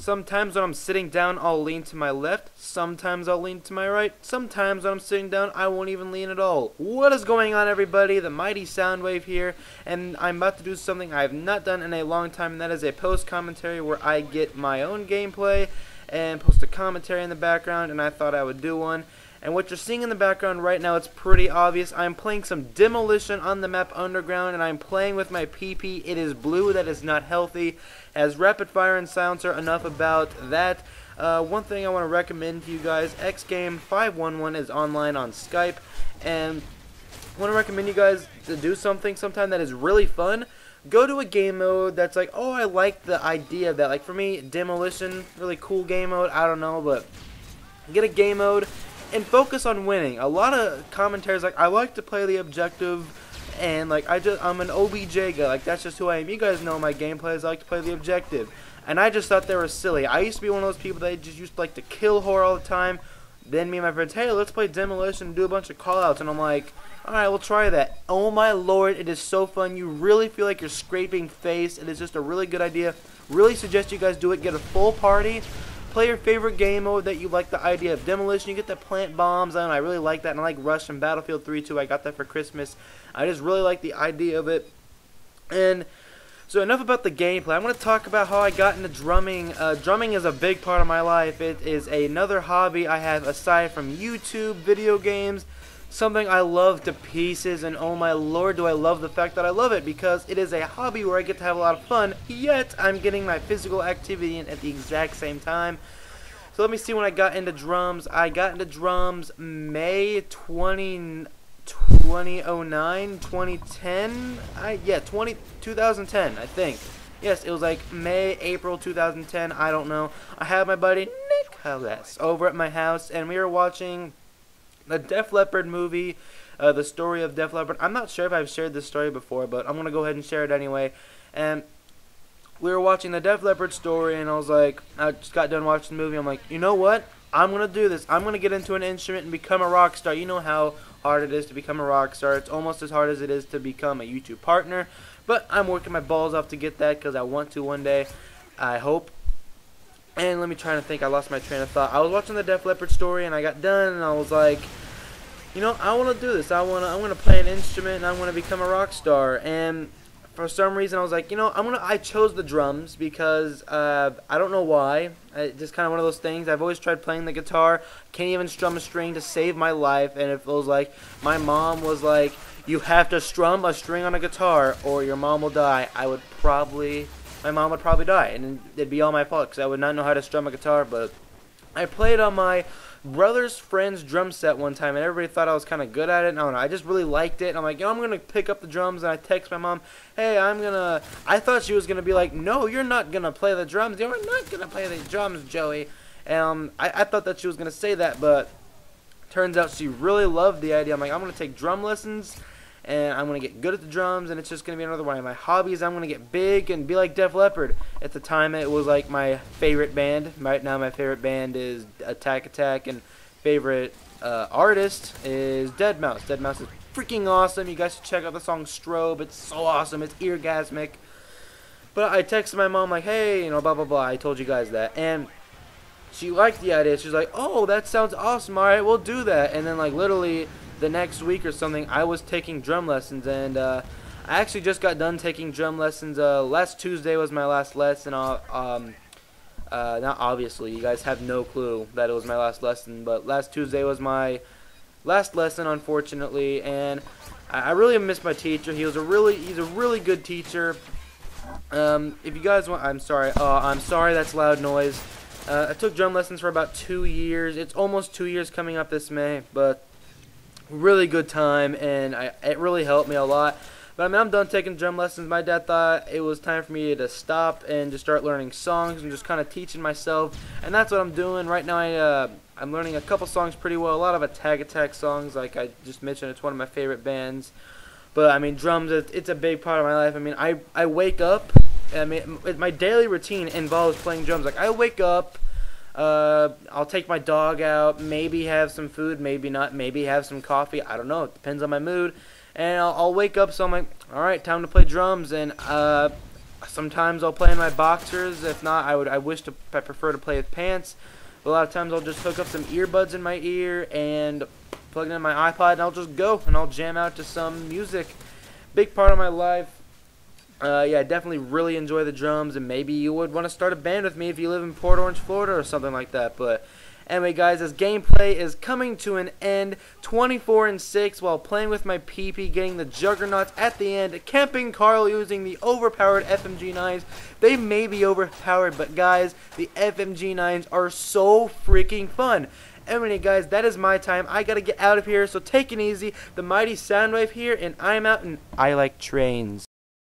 sometimes when I'm sitting down, I'll lean to my left. Sometimes I'll lean to my right. Sometimes when I'm sitting down, I won't even lean at all. What is going on, everybody? The Mighty Soundwave here, and I'm about to do something I have not done in a long time, and that is a post commentary where I get my own gameplay and post a commentary in the background, and I thought I would do one. And what you're seeing in the background right now, it's pretty obvious. I'm playing some Demolition on the map Underground, and I'm playing with my PP. It is blue. That is not healthy. As rapid fire and silencer, enough about that. One thing I want to recommend to you guys, XGame511 is online on Skype, and I want to recommend you guys to do something sometime that is really fun. Go to a game mode that's like, oh, I like the idea of that. Like for me, Demolition, really cool game mode. I don't know, but get a game mode and focus on winning. A lot of commentaries like, I like to play the objective, and like I'm an OBJ guy. Like that's just who I am. You guys know my gameplays. I like to play the objective, and I just thought they were silly. I used to be one of those people that just used to like to kill horror all the time. Then me and my friends, hey, let's play Demolition and do a bunch of callouts, and I'm like, alright, we'll try that. Oh my lord, it is so fun. You really feel like you're scraping face. It is just a really good idea. Really suggest you guys do it. Get a full party. Play your favorite game mode that you like the idea of. Demolition, you get the plant bombs on. I really like that, and I like Rush and Battlefield 3 too. I got that for Christmas. I just really like the idea of it. And so enough about the gameplay. I want to talk about how I got into drumming. Drumming is a big part of my life. It is another hobby I have aside from YouTube, video games, something I love to pieces, and oh my lord, do I love the fact that I love it, because it is a hobby where I get to have a lot of fun, yet I'm getting my physical activity in at the exact same time. So let me see when I got into drums. I got into drums May 2009, 2010, 2010, I think. Yes, it was like May, April 2010, I don't know. I had my buddy Nicholas over at my house, and we were watching the Def Leppard movie, the story of Def Leppard. I'm not sure if I've shared this story before, but I'm going to go ahead and share it anyway. And we were watching the Def Leppard story, and I was like, I just got done watching the movie. I'm like, you know what? I'm going to do this. I'm going to get into an instrument and become a rock star. You know how hard it is to become a rock star. It's almost as hard as it is to become a YouTube partner. But I'm working my balls off to get that because I want to one day. I hope. And let me try to think. I lost my train of thought. I was watching the Def Leppard story, and I got done, and I was like, you know, I want to do this. I want to play an instrument, and I want to become a rock star. And for some reason, I was like, you know, I chose the drums because I don't know why. It's just kind of one of those things. I've always tried playing the guitar. Can't even strum a string to save my life. And it feels like my mom was like, you have to strum a string on a guitar, or your mom will die. My mom would probably die, and it'd be all my fault because I would not know how to strum a guitar. But I played on my brother's friend's drum set one time, and everybody thought I was kind of good at it. And I don't know, I just really liked it. And I'm like, yo, I'm gonna pick up the drums, and I text my mom, hey, I thought she was gonna be like, no, you're not gonna play the drums. You're not gonna play the drums, Joey. And I thought that she was gonna say that, but turns out she really loved the idea. I'm like, I'm gonna take drum lessons, and I'm going to get good at the drums, and it's just going to be another one of my hobbies. I'm going to get big and be like Def Leppard. At the time, it was like my favorite band. Right now, my favorite band is Attack Attack, and favorite artist is Deadmau5. Deadmau5 is freaking awesome. You guys should check out the song Strobe. It's so awesome. It's eargasmic. But I texted my mom like, hey, you know, blah, blah, blah. I told you guys that. And she liked the idea. She's like, oh, that sounds awesome. All right, we'll do that. And then, like, literally the next week or something, I was taking drum lessons, and I actually just got done taking drum lessons. Last Tuesday was my last lesson. Not obviously, you guys have no clue that it was my last lesson, but last Tuesday was my last lesson, unfortunately, and I really miss my teacher. He's a really good teacher. If you guys want, I'm sorry, that's loud noise. I took drum lessons for about 2 years. It's almost 2 years coming up this May, but really good time, and it really helped me a lot. But I mean, I'm done taking drum lessons. My dad thought it was time for me to stop and just start learning songs and just kind of teaching myself, and that's what I'm doing right now. I'm learning a couple songs pretty well. A lot of Attack Attack songs, like I just mentioned. It's one of my favorite bands. But I mean, drums, it's a big part of my life. I mean, I wake up. I mean, my daily routine involves playing drums. Like I wake up. I'll take my dog out, maybe have some food, maybe not, maybe have some coffee, I don't know, it depends on my mood, and I'll wake up, so I'm like, alright, time to play drums, and Sometimes I'll play in my boxers. If not, I prefer to play with pants. But a lot of times I'll just hook up some earbuds in my ear and plug it in my iPod, and I'll just go and I'll jam out to some music. Big part of my life. Yeah, I definitely really enjoy the drums, and maybe you would want to start a band with me if you live in Port Orange, Florida, or something like that. But anyway, guys, this gameplay is coming to an end. 24-6 while playing with my PP, getting the juggernauts at the end. Camping Carl using the overpowered FMG9s. They may be overpowered, but guys, the FMG9s are so freaking fun. Anyway, guys, that is my time. I gotta get out of here, so take it easy. The Mighty Soundwave here, and I'm out, and I like trains.